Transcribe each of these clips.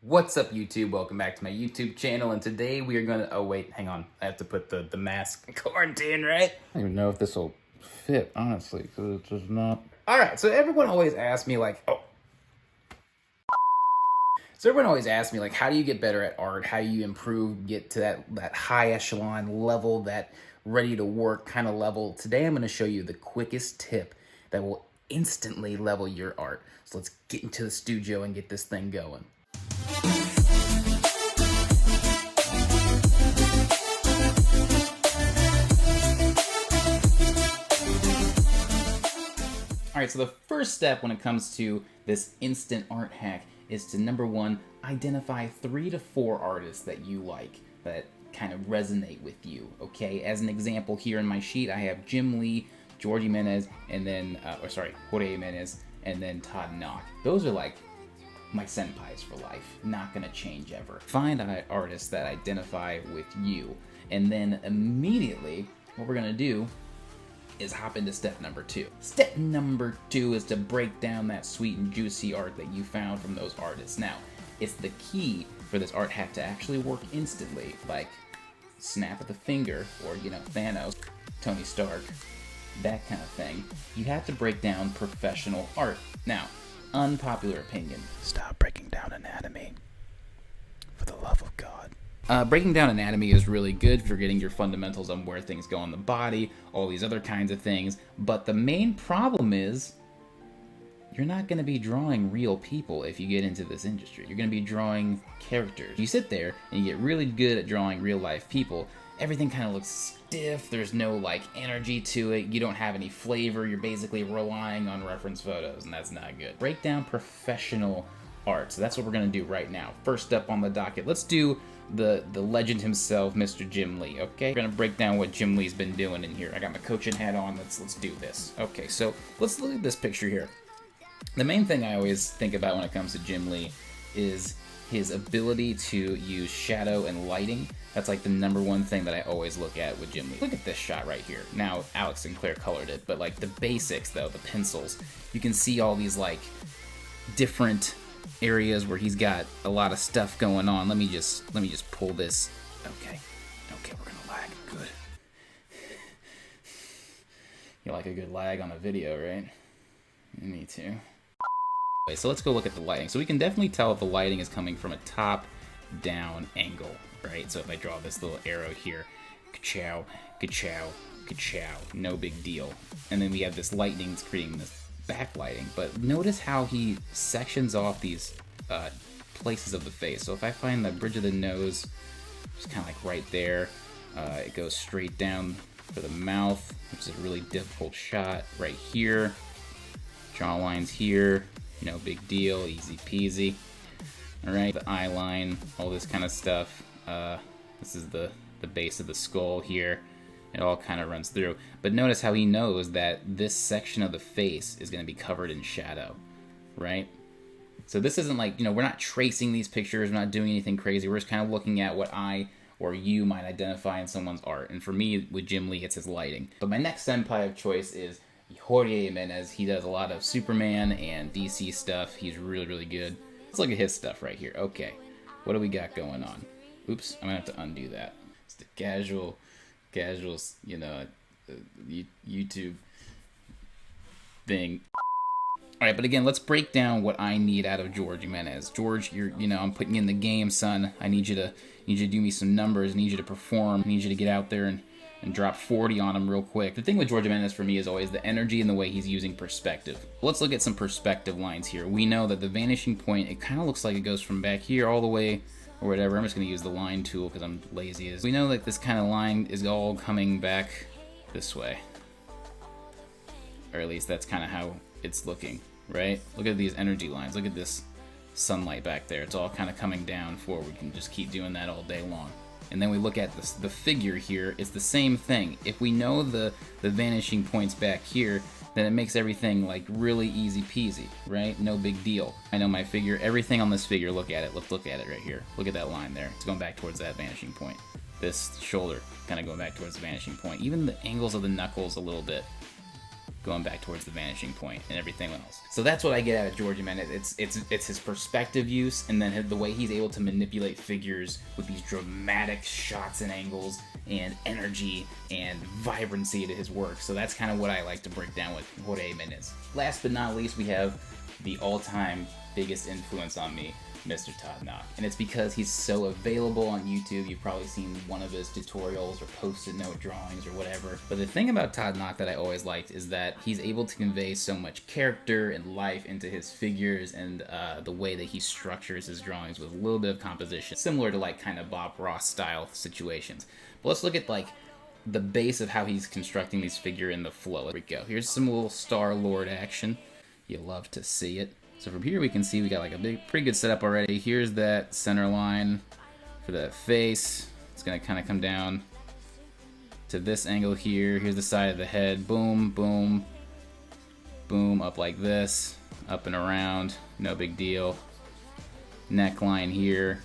What's up, YouTube? Welcome back to my YouTube channel, and today we are gonna, oh wait, hang on, I have to put the mask in quarantine, right? I don't even know if this will fit, honestly, because it does not. Alright, so everyone always asks me like, how do you get better at art? How do you improve, get to that high echelon level, that ready to work kind of level? Today I'm gonna show you the quickest tip that will instantly level your art. So let's get into the studio and get this thing going. All right, so the first step when it comes to this instant art hack is to, number one, identify 3 to 4 artists that you like, that kind of resonate with you, okay? As an example, here in my sheet, I have Jim Lee, George Jimenez, and then, Jorge Jimenez, and then Todd Knock. Those are like my senpais for life, not gonna change ever. Find artists that identify with you, and then immediately, what we're gonna do is hop into step number 2. Step number 2 is to break down that sweet and juicy art that you found from those artists. Now, it's the key for this art hack to actually work instantly, like snap of the finger, or, you know, Thanos, Tony Stark, that kind of thing. You have to break down professional art. Now, unpopular opinion, stop breaking down anatomy, for the love of God. Breaking down anatomy is really good for getting your fundamentals on where things go on the body, all these other kinds of things, but the main problem is you're not going to be drawing real people if you get into this industry. You're going to be drawing characters. You sit there and you get really good at drawing real life people. Everything kind of looks stiff, there's no like energy to it, you don't have any flavor, you're basically relying on reference photos, and that's not good. Break down professional art, so that's what we're going to do right now. First up on the docket, let's do the legend himself, Mr. Jim Lee, okay? We're gonna break down what Jim Lee's been doing in here. I got my coaching hat on, let's do this. Okay, so let's look at this picture here. The main thing I always think about when it comes to Jim Lee is his ability to use shadow and lighting. That's like the number one thing that I always look at with Jim Lee. Look at this shot right here. Now, Alex Sinclair colored it, but like the basics though, the pencils, you can see all these like different areas where he's got a lot of stuff going on. Let me just pull this. Okay, we're gonna lag. Good. You like a good lag on a video, right? Me too. Okay, so let's go look at the lighting. So we can definitely tell if the lighting is coming from a top-down angle, right? So if I draw this little arrow here, ka-chow, ka-chow, ka-chow, no big deal. And then we have this lightning that's creating this backlighting, but notice how he sections off these places of the face. So if I find the bridge of the nose, just kind of like right there, it goes straight down for the mouth, which is a really difficult shot right here. Jaw lines here, no big deal, easy peasy. All right, the eye line, all this kind of stuff. This is the base of the skull here. It all kind of runs through. But notice how he knows that this section of the face is going to be covered in shadow, right? So this isn't like, you know, we're not tracing these pictures, we're not doing anything crazy. We're just kind of looking at what I or you might identify in someone's art. And for me, with Jim Lee, it's his lighting. But my next senpai of choice is Jorge Jimenez. He does a lot of Superman and DC stuff. He's really, really good. Let's look at his stuff right here. Okay, what do we got going on? Oops, I'm going to have to undo that. It's the casual, you know, YouTube thing. All right, but again, let's break down what I need out of George Jimenez. George, I'm putting you in the game, son. I need you to do me some numbers. I need you to perform. I need you to get out there and drop 40 on him real quick. The thing with George Jimenez for me is always the energy and the way he's using perspective. Let's look at some perspective lines here. We know that the vanishing point, it kind of looks like it goes from back here all the way or whatever. I'm just going to use the line tool because I'm lazy. We know that this kind of line is all coming back this way. Or at least that's kind of how it's looking, right? Look at these energy lines. Look at this sunlight back there. It's all kind of coming down forward. We can just keep doing that all day long. And then we look at this, the figure here. It's the same thing. If we know the vanishing points back here, then it makes everything like really easy peasy, right? No big deal. I know my figure, everything on this figure, look at it. Let's look at it right here. Look at that line there. It's going back towards that vanishing point. This shoulder kind of going back towards the vanishing point. Even the angles of the knuckles a little bit going back towards the vanishing point and everything else. So that's what I get out of George Jimenez. It's his perspective use, and then the way he's able to manipulate figures with these dramatic shots and angles and energy and vibrancy to his work. So that's kind of what I like to break down with Jorge Jimenez. Last but not least, we have the all-time biggest influence on me, Mr. Todd Knock. And it's because he's so available on YouTube. You've probably seen one of his tutorials or post-it note drawings or whatever. But the thing about Todd Knock that I always liked is that he's able to convey so much character and life into his figures, and the way that he structures his drawings with a little bit of composition, similar to like kind of Bob Ross style situations. But let's look at like the base of how he's constructing these figures in the flow. Here we go. Here's some little Star-Lord action. You love to see it. So from here we can see we got like a pretty good setup already. Here's that center line for the face. It's gonna kind of come down to this angle here. Here's the side of the head. Boom, boom, boom, up like this, up and around, no big deal. Neckline here,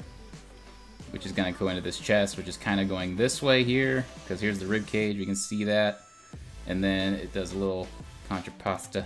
which is gonna go into this chest, which is kind of going this way here, because here's the rib cage, we can see that. And then it does a little contrapposta.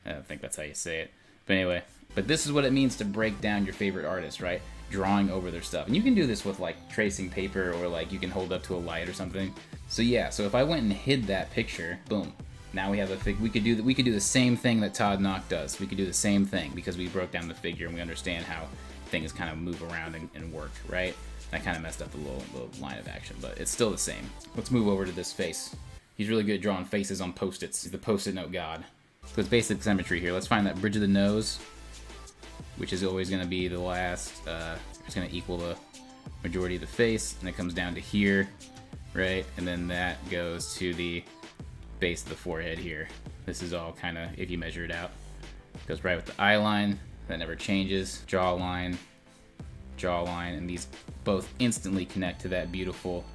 I don't think that's how you say it. But anyway, but this is what it means to break down your favorite artist, right? Drawing over their stuff. And you can do this with like tracing paper, or like you can hold up to a light or something. So yeah, so if I went and hid that picture, boom. Now we have a fig. We could do the same thing that Todd Knock does. We could do the same thing because we broke down the figure and we understand how things kind of move around and work, right? I kind of messed up the little line of action, but it's still the same. Let's move over to this face. He's really good at drawing faces on post-its. He's the post-it note god. So it's basic symmetry here. Let's find that bridge of the nose, which is always going to be the last. It's going to equal the majority of the face, and it comes down to here, right? And then that goes to the base of the forehead here. This is all kind of, if you measure it out, goes right with the eye line. That never changes. Jawline, jawline, and these both instantly connect to that beautiful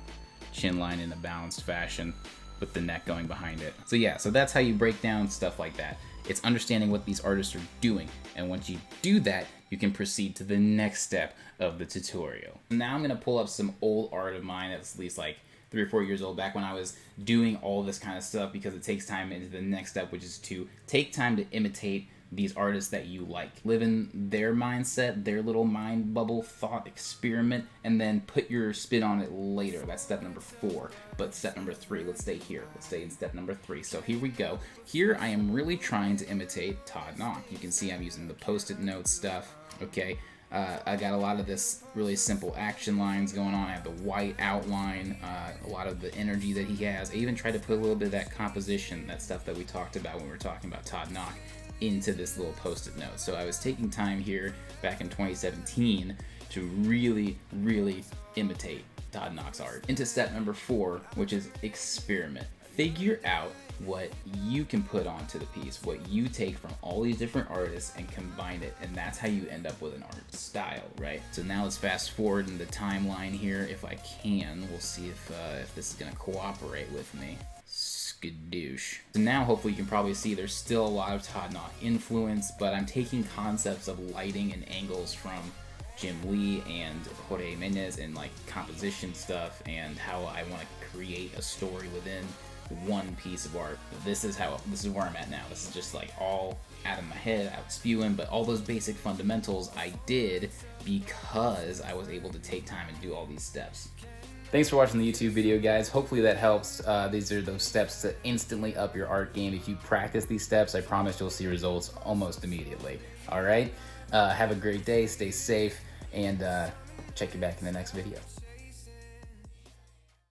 chin line in a balanced fashion, with the neck going behind it. So yeah, so that's how you break down stuff like that. It's understanding what these artists are doing, and once you do that, you can proceed to the next step of the tutorial. Now I'm gonna pull up some old art of mine that's at least like 3 or 4 years old, back when I was doing all this kind of stuff, because it takes time into the next step, which is to take time to imitate these artists that you like. Live in their mindset, their little mind bubble thought experiment, and then put your spin on it later. That's step number 4. But step number 3, let's stay here. Let's stay in step number 3. So here we go. Here I am really trying to imitate Todd Knock. You can see I'm using the post-it note stuff, okay? I got a lot of this really simple action lines going on. I have the white outline, a lot of the energy that he has. I even tried to put a little bit of that composition, that stuff that we talked about when we were talking about Todd Knock, into this little post-it note. So I was taking time here back in 2017 to really, really imitate Todd Knock's art. Into step number 4, which is experiment. Figure out what you can put onto the piece, what you take from all these different artists and combine it, and that's how you end up with an art style, right? So now let's fast forward in the timeline here, if I can. We'll see if this is gonna cooperate with me. Skadoosh. So now hopefully you can probably see there's still a lot of Todd Knock influence, but I'm taking concepts of lighting and angles from Jim Lee and Jorge Jimenez and like composition stuff, and how I want to create a story within one piece of art. This is where I'm at now. This is just like all out of my head, out spewing, but all those basic fundamentals I did because I was able to take time and do all these steps. Thanks for watching the YouTube video, guys. Hopefully that helps. These are those steps to instantly up your art game. If you practice these steps, I promise you'll see results almost immediately. All right? Have a great day, stay safe, and check you back in the next video.